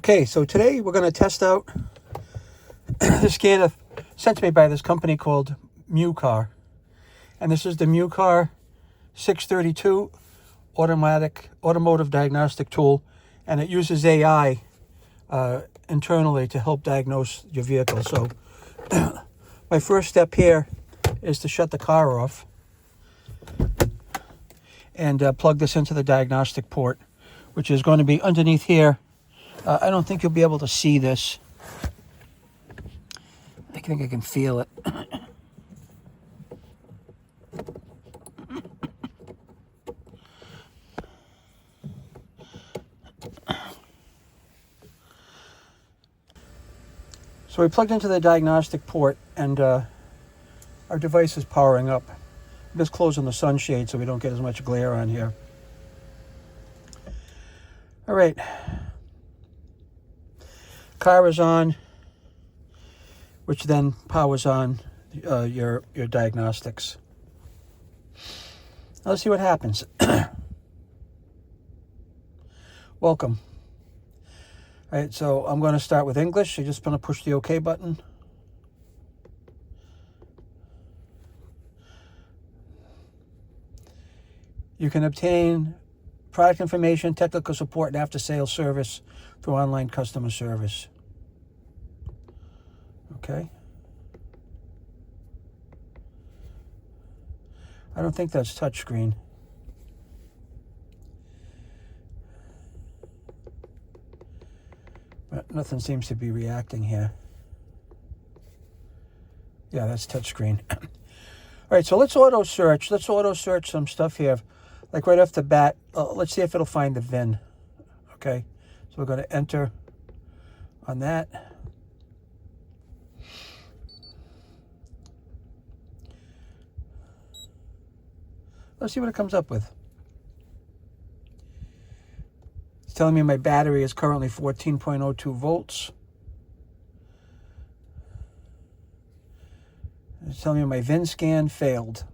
Okay, so today we're going to test out the scanner sent to me by this company called MUCAR. And this is the MUCAR 632 automotive diagnostic tool, and it uses AI internally to help diagnose your vehicle. So my first step here is to shut the car off and plug this into the diagnostic port, which is going to be underneath here. I don't think you'll be able to see this. I think I can feel it. So we plugged into the diagnostic port, and our device is powering up. I'm just closing the sunshade so we don't get as much glare on here. All right. Car is on, which then powers on your diagnostics. Now let's see what happens. Welcome. All right, so I'm going to start with English. I'm just going to push the OK button. You can obtain product information, technical support, and after-sales service through online customer service. Okay. I don't think that's touchscreen. But nothing seems to be reacting here. Yeah, that's touchscreen. All right, so let's auto search. Let's auto search some stuff here. Like right off the bat, let's see if it'll find the VIN. Okay, so we're going to enter on that. Let's see what it comes up with. It's telling me my battery is currently 14.02 volts. It's telling me my VIN scan failed.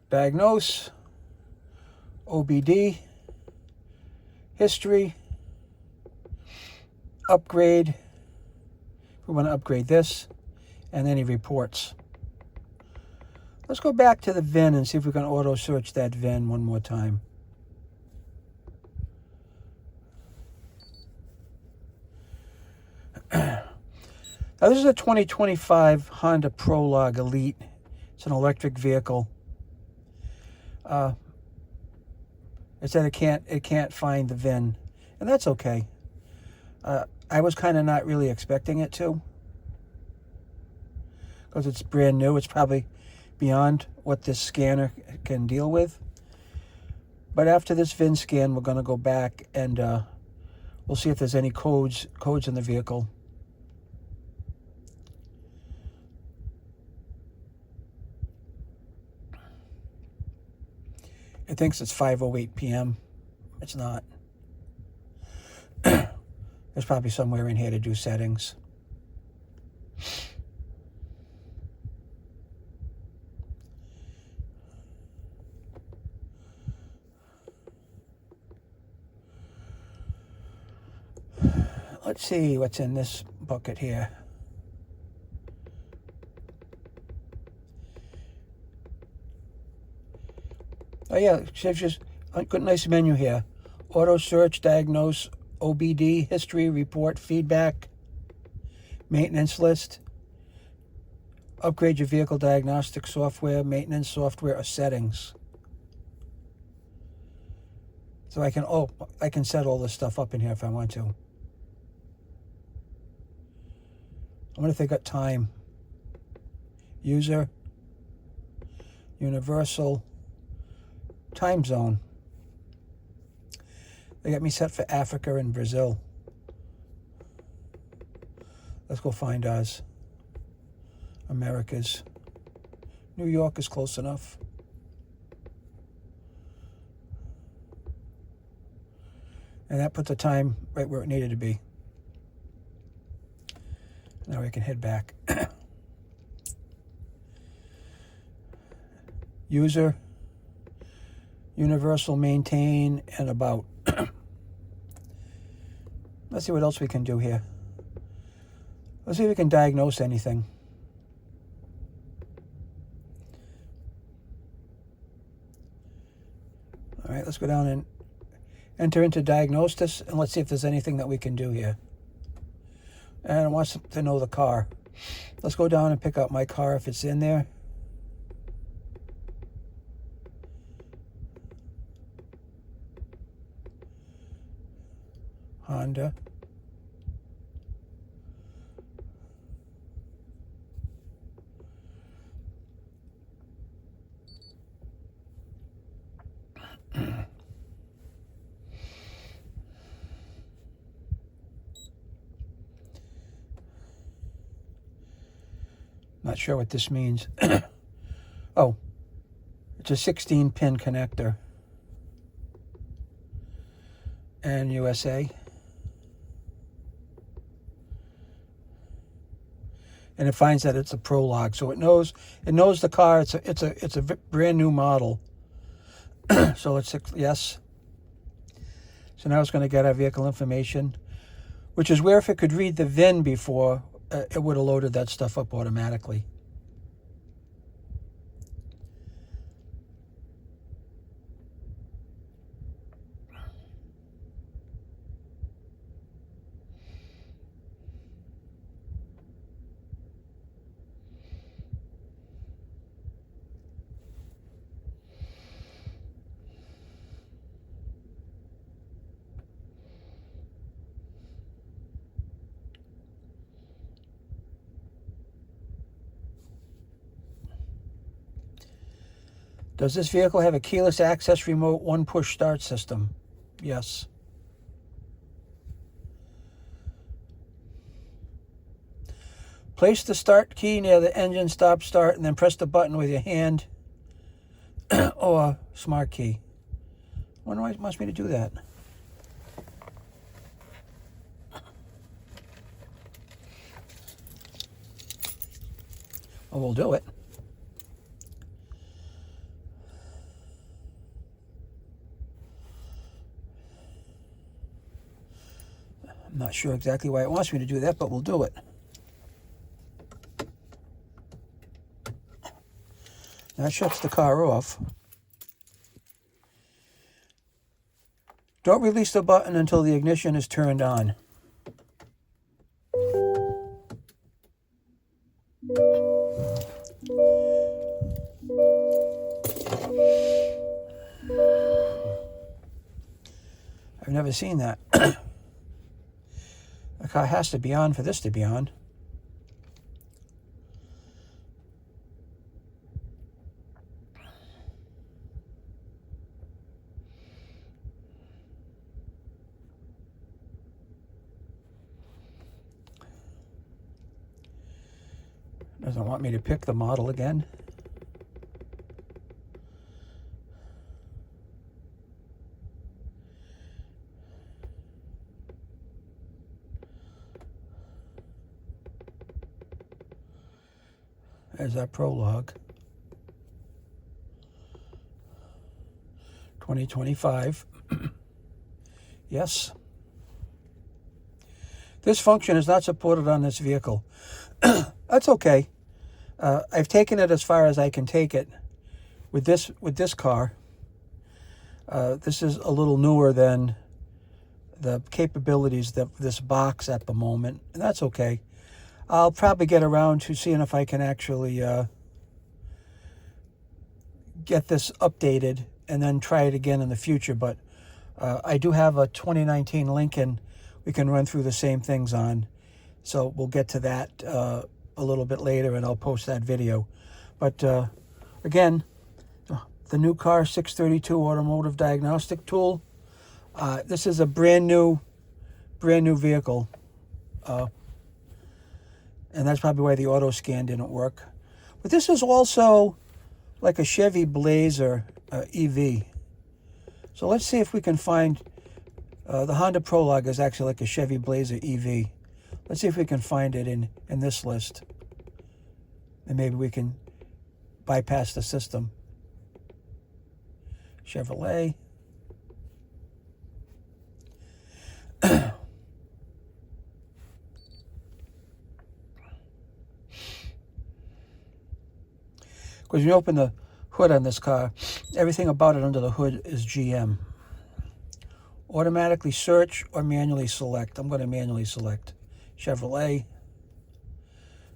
Diagnose, OBD, history, upgrade. We want to upgrade this, and then he reports. Let's go back to the VIN and see if we can auto search that VIN one more time. Now this is a 2025 Honda Prologue Elite. It's an electric vehicle. It said it can't find the VIN, and that's okay. I was kind of not really expecting it to, because it's brand new. It's probably beyond what this scanner can deal with. But after this VIN scan, we're going to go back and we'll see if there's any codes in the vehicle. It thinks it's 5:08 p.m. It's not. There's probably somewhere in here to do settings. Let's see what's in this bucket here. Oh yeah, it's just a good, nice menu here. Auto search, diagnose, OBD, history, report, feedback, maintenance list, upgrade your vehicle diagnostic software, maintenance software, or settings. So I can set all this stuff up in here if I want to. I wonder if they got time. User, universal, time zone. They got me set for Africa and Brazil. Let's go find ours. Americas. New York is close enough. And that put the time right where it needed to be. Now we can head back. User, universal, maintain, and about. Let's see what else we can do here. Let's see if we can diagnose anything. All right, let's go down and enter into Diagnostics, and let's see if there's anything that we can do here. And it wants to know the car. Let's go down and pick out my car if it's in there. Honda. Not sure what this means. Oh, it's a 16-pin connector. And USA. And it finds that it's a Prologue, so it knows the car. It's a brand new model. So let's yes. So now it's going to get our vehicle information, which is where if it could read the VIN before, it would have loaded that stuff up automatically. Does this vehicle have a keyless access remote one-push start system? Yes. Place the start key near the engine stop-start and then press the button with your hand or smart key. I wonder why it wants me to do that. Oh, we'll do it. I'm not sure exactly why it wants me to do that, but we'll do it. That shuts the car off. Don't release the button until the ignition is turned on. I've never seen that. The car has to be on for this to be on. Doesn't want me to pick the model again. There's our Prologue. 2025. Yes. This function is not supported on this vehicle. That's okay. I've taken it as far as I can take it with this car. This is a little newer than the capabilities of this box at the moment, and that's okay. I'll probably get around to seeing if I can actually get this updated and then try it again in the future. But I do have a 2019 Lincoln we can run through the same things on. So we'll get to that a little bit later, and I'll post that video. But again, the MUCAR 632 automotive diagnostic tool. This is a brand new vehicle. And that's probably why the auto scan didn't work. But this is also like a Chevy Blazer EV. So let's see if we can find, the Honda Prologue is actually like a Chevy Blazer EV. Let's see if we can find it in this list. And maybe we can bypass the system. Chevrolet. Because when you open the hood on this car, everything about it under the hood is GM. Automatically search or manually select. I'm going to manually select. Chevrolet,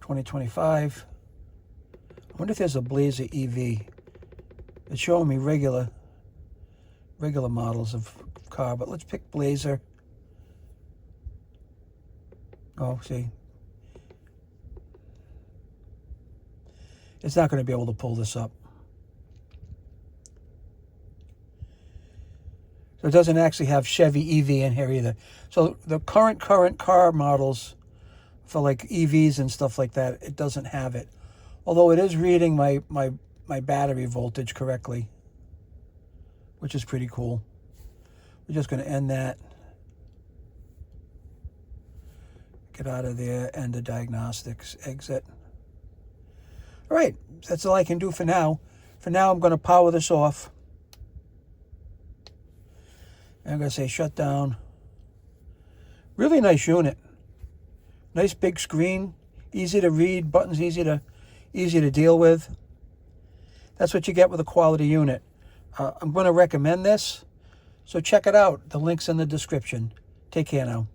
2025. I wonder if there's a Blazer EV. It's showing me regular models of car, but let's pick Blazer. Oh, see. It's not going to be able to pull this up. So it doesn't actually have Chevy EV in here either. So the current car models for like EVs and stuff like that, it doesn't have it. Although it is reading my battery voltage correctly, which is pretty cool. We're just going to end that. Get out of there, end the diagnostics, exit. All right, that's all I can do for now. For now, I'm going to power this off. And I'm going to say shut down. Really nice unit. Nice big screen, easy to read, buttons easy to deal with. That's what you get with a quality unit. I'm going to recommend this, so check it out. The link's in the description. Take care now.